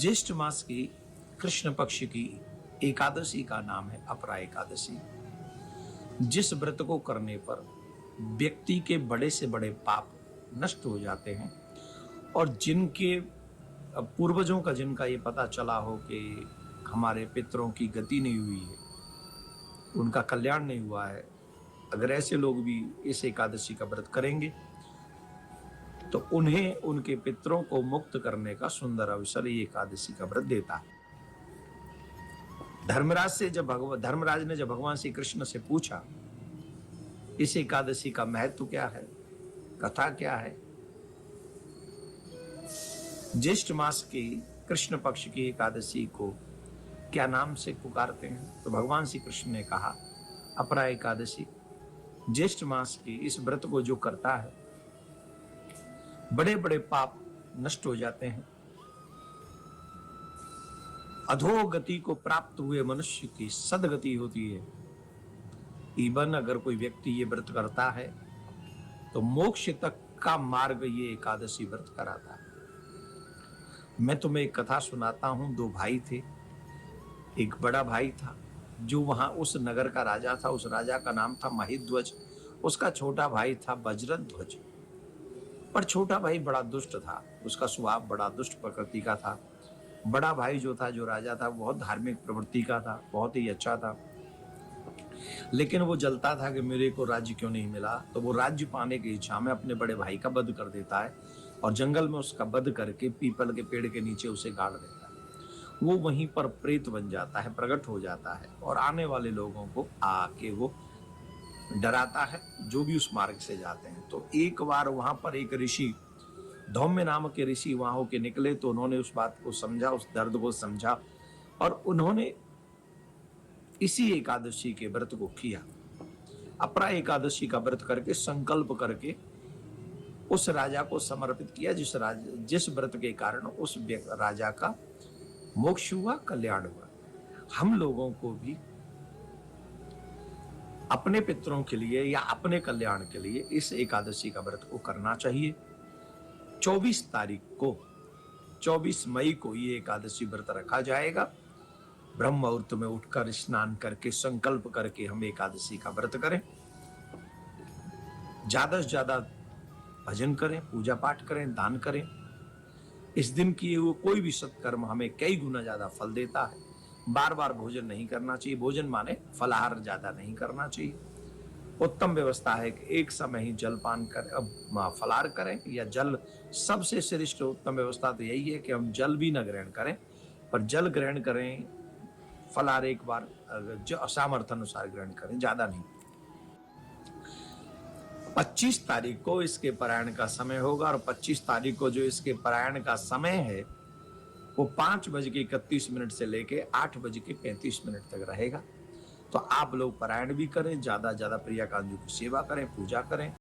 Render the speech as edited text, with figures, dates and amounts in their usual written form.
ज्येष्ठ मास की कृष्ण पक्ष की एकादशी का नाम है अपरा एकादशी। जिस व्रत को करने पर व्यक्ति के बड़े से बड़े पाप नष्ट हो जाते हैं और जिनके पूर्वजों का जिनका ये पता चला हो कि हमारे पितरों की गति नहीं हुई है, उनका कल्याण नहीं हुआ है, अगर ऐसे लोग भी इस एकादशी का व्रत करेंगे तो उन्हें उनके पितरों को मुक्त करने का सुंदर अवसर ये एकादशी का व्रत देता है। धर्मराज ने जब भगवान श्री कृष्ण से पूछा इस एकादशी का महत्व क्या है, कथा क्या है, ज्येष्ठ मास की कृष्ण पक्ष की एकादशी को क्या नाम से पुकारते हैं, तो भगवान श्री कृष्ण ने कहा अपरा एकादशी। ज्येष्ठ मास की इस व्रत को जो करता है बड़े बड़े पाप नष्ट हो जाते हैं। अधोगति को प्राप्त हुए मनुष्य की सदगति होती है। इवन अगर कोई व्यक्ति ये व्रत करता है तो मोक्ष तक का मार्ग ये एकादशी व्रत कराता है। मैं तुम्हें एक कथा सुनाता हूं। दो भाई थे। एक बड़ा भाई था जो वहां उस नगर का राजा था। उस राजा का नाम था महिध्वज। उसका छोटा भाई था वज्रध्वज। पर छोटा भाई बड़ा दुष्ट था। उसका स्वभाव बड़ा दुष्ट प्रकृति का था। बड़ा भाई जो था, जो राजा था, बहुत धार्मिक प्रवृत्ति का था, बहुत ही अच्छा था। लेकिन वो जलता था कि मेरे को राज्य क्यों नहीं मिला। तो वो राज्य पाने की इच्छा में अपने बड़े भाई का वध कर देता है और जंगल में उसका वध करके पीपल के पेड़ के नीचे उसे गाड़ देता है। वो वहीं पर प्रेत बन जाता है, प्रकट हो जाता है और आने वाले लोगों को आके वो डराता है जो भी उस मार्ग से जाते हैं। तो एक बार वहां पर एक ऋषि, धौम्य नाम के ऋषि वहां होके निकले तो उन्होंने उस बात को समझा, उस दर्द को समझा और उन्होंने इसी एकादशी के व्रत को किया। अपरा एकादशी का व्रत करके संकल्प करके उस राजा को समर्पित किया जिस व्रत के कारण उस राजा का मोक्ष हुआ, कल्याण हुआ। हम लोगों को भी अपने पितरों के लिए या अपने कल्याण के लिए इस एकादशी का व्रत को करना चाहिए। 24 तारीख को, 24 मई को ये एकादशी व्रत रखा जाएगा। ब्रह्म मुहूर्त में उठकर स्नान करके संकल्प करके हम एकादशी का व्रत करें। ज्यादा से ज्यादा भजन करें, पूजा पाठ करें, दान करें। इस दिन किए हुए कोई भी सत्कर्म हमें कई गुना ज्यादा फल देता है। बार बार भोजन नहीं करना चाहिए। भोजन माने फलाहार ज्यादा नहीं करना चाहिए। उत्तम व्यवस्था है कि एक समय ही जलपान करें, फलाहार करें या जल। सबसे श्रेष्ठ उत्तम व्यवस्था तो यही है कि हम जल भी न ग्रहण करें, पर जल ग्रहण करें, फलाहार एक बार सामर्थ्य अनुसार ग्रहण करें, ज्यादा नहीं। 25 तारीख को इसके पारायण का समय होगा और 25 तारीख को जो इसके पारायण का समय है वो 5:31 से लेके 8:35 तक रहेगा। तो आप लोग पारायण भी करें, ज्यादा ज्यादा प्रिया कांजू की सेवा करें, पूजा करें।